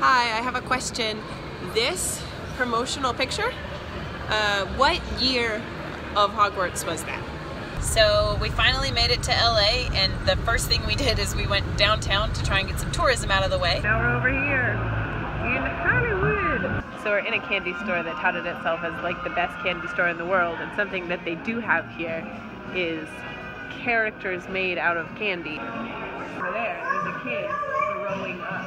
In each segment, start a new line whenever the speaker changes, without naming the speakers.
Hi, I have a question. This promotional picture, what year of Hogwarts was that? So we finally made it to LA, and the first thing we did is we went downtown to try and get some tourism out of the way. Now we're over here in Hollywood. So we're in a candy store that touted itself as like the best candy store in the world, and something that they do have here is characters made out of candy. Over there's a kid growing up.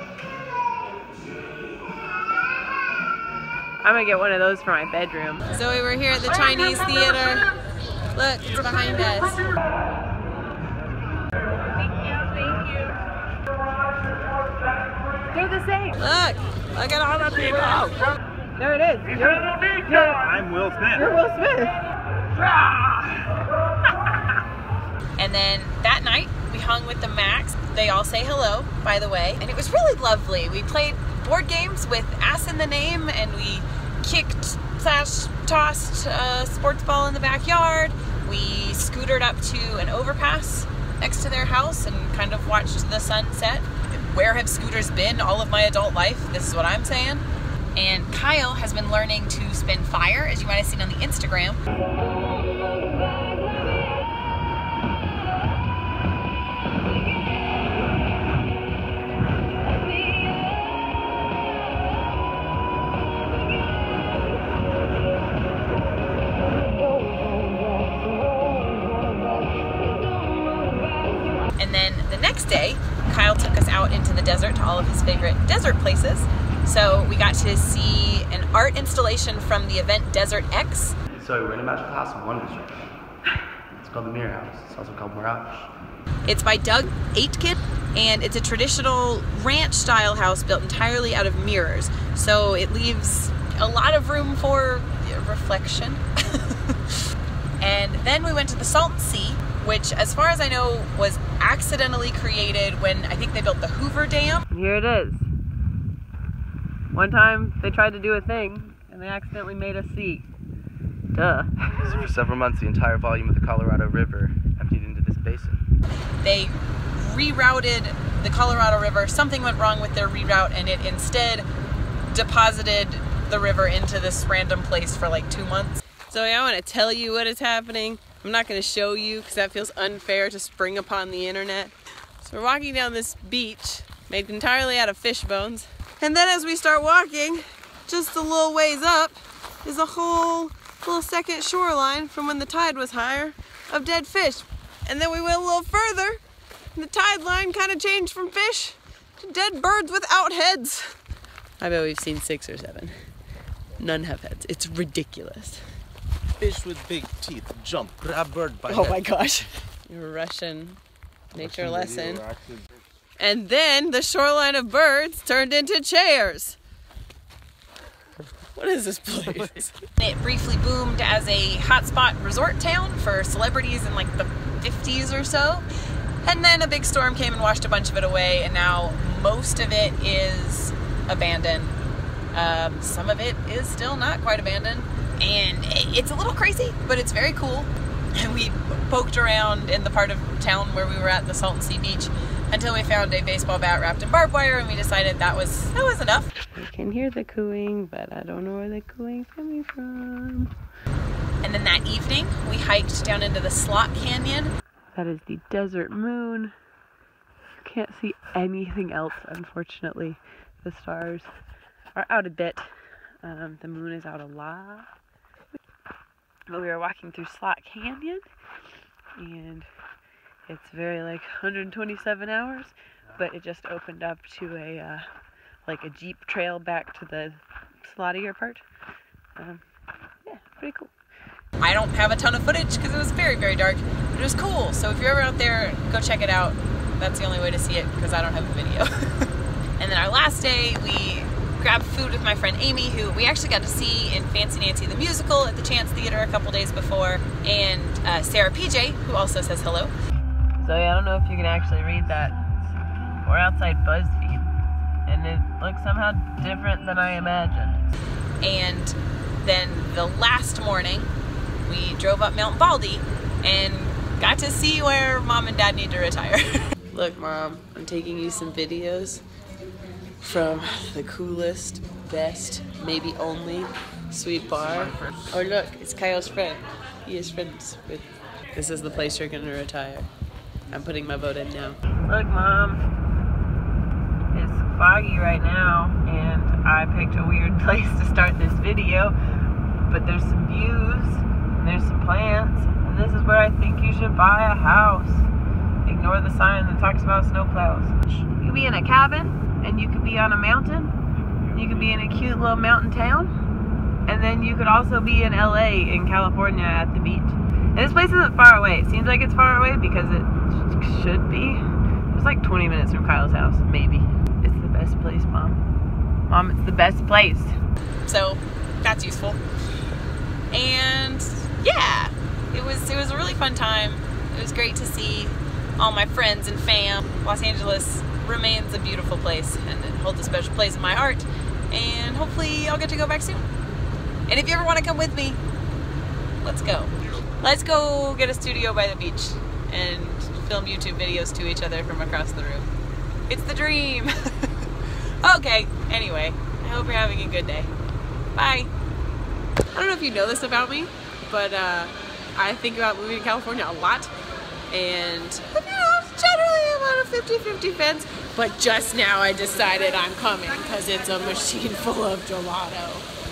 I'm gonna get one of those for my bedroom. So we were here at the Chinese theater. Look, it's behind us. Thank you. They're the same. Look at all the people. There it is.
I'm Will Smith.
You're Will Smith. And then that night, we hung with the Max. They all say hello, by the way, and it was really lovely. We played board games with Ass in the Name, and we kicked / tossed a sports ball in the backyard. We scootered up to an overpass next to their house and kind of watched the sunset. Where have scooters been all of my adult life? This is what I'm saying. And Kyle has been learning to spin fire, as you might have seen on the Instagram. And then the next day, Kyle took us out into the desert to all of his favorite desert places. So we got to see an art installation from the event Desert X.
So we're in a magical house in Wonder Street. It's called the Mirage. It's also called Mirage.
It's by Doug Aitken, and it's a traditional ranch-style house built entirely out of mirrors. So it leaves a lot of room for reflection. And then we went to the Salton Sea, which, as far as I know, was accidentally created when I think they built the Hoover Dam. And here it is. One time they tried to do a thing and they accidentally made a sea. Duh.
So for several months, the entire volume of the Colorado River emptied into this basin.
They rerouted the Colorado River. Something went wrong with their reroute, and it instead deposited the river into this random place for like 2 months. So I want to tell you what is happening. I'm not going to show you because that feels unfair to spring upon the internet. So we're walking down this beach made entirely out of fish bones. And then as we start walking, just a little ways up is a whole little second shoreline from when the tide was higher of dead fish. And then we went a little further and the tide line kind of changed from fish to dead birds without heads. I bet we've seen 6 or 7. None have heads. It's ridiculous.
Fish with big teeth jump, grab bird by
Oh
head.
my gosh. Your Russian nature lesson. And then the shoreline of birds turned into chairs. What is this place? It briefly boomed as a hotspot resort town for celebrities in like the 50s or so. And then a big storm came and washed a bunch of it away, and now most of it is abandoned. Some of it is still not quite abandoned. And it's a little crazy, but it's very cool. And we poked around in the part of town where we were at, the Salton Sea beach, until we found a baseball bat wrapped in barbed wire, and we decided that was enough. You can hear the cooing, but I don't know where the cooing's coming from. And then that evening, we hiked down into the Slot Canyon. That is the desert moon. You can't see anything else, unfortunately. The stars are out a bit. The moon is out a lot. But we were walking through Slot Canyon, and it's very like 127 hours, but it just opened up to a like a jeep trail back to the slottier part. Yeah, pretty cool. I don't have a ton of footage because it was very, very dark, but it was cool. So if you're ever out there, go check it out. That's the only way to see it because I don't have a video. And then our last day, we grabbed food with my friend Amy, who we actually got to see in Fancy Nancy the Musical at the Chance Theater a couple days before, and Sarah PJ, who also says hello. So I don't know if you can actually read that. We're outside BuzzFeed, and it looks somehow different than I imagined. And then the last morning, we drove up Mount Baldy and got to see where Mom and Dad need to retire. Look, Mom, I'm taking you some videos. from the coolest, best, maybe only sweet bar. Oh look, it's Kyle's friend. He is friends with. This is the place you're gonna retire. I'm putting my vote in now. Look, Mom. It's foggy right now, and I picked a weird place to start this video. But there's some views, and there's some plants, and this is where I think you should buy a house. Ignore the sign that talks about snowplows. You could be in a cabin, and you could be on a mountain. You could be in a cute little mountain town, and then you could also be in LA in California at the beach. And this place isn't far away. It seems like it's far away because it should be. It's like 20 minutes from Kyle's house, maybe. It's the best place, Mom. Mom, it's the best place. So, that's useful. And yeah, it was a really fun time. It was great to see all my friends and fam. Los Angeles remains a beautiful place, and it holds a special place in my heart. And hopefully I'll get to go back soon. And if you ever want to come with me, let's go. Let's go get a studio by the beach and film YouTube videos to each other from across the room. It's the dream. Okay, anyway, I hope you're having a good day. Bye. I don't know if you know this about me, but I think about moving to California a lot, and you know, generally I'm on a 50-50 fence, but just now I decided I'm coming because it's a machine full of gelato.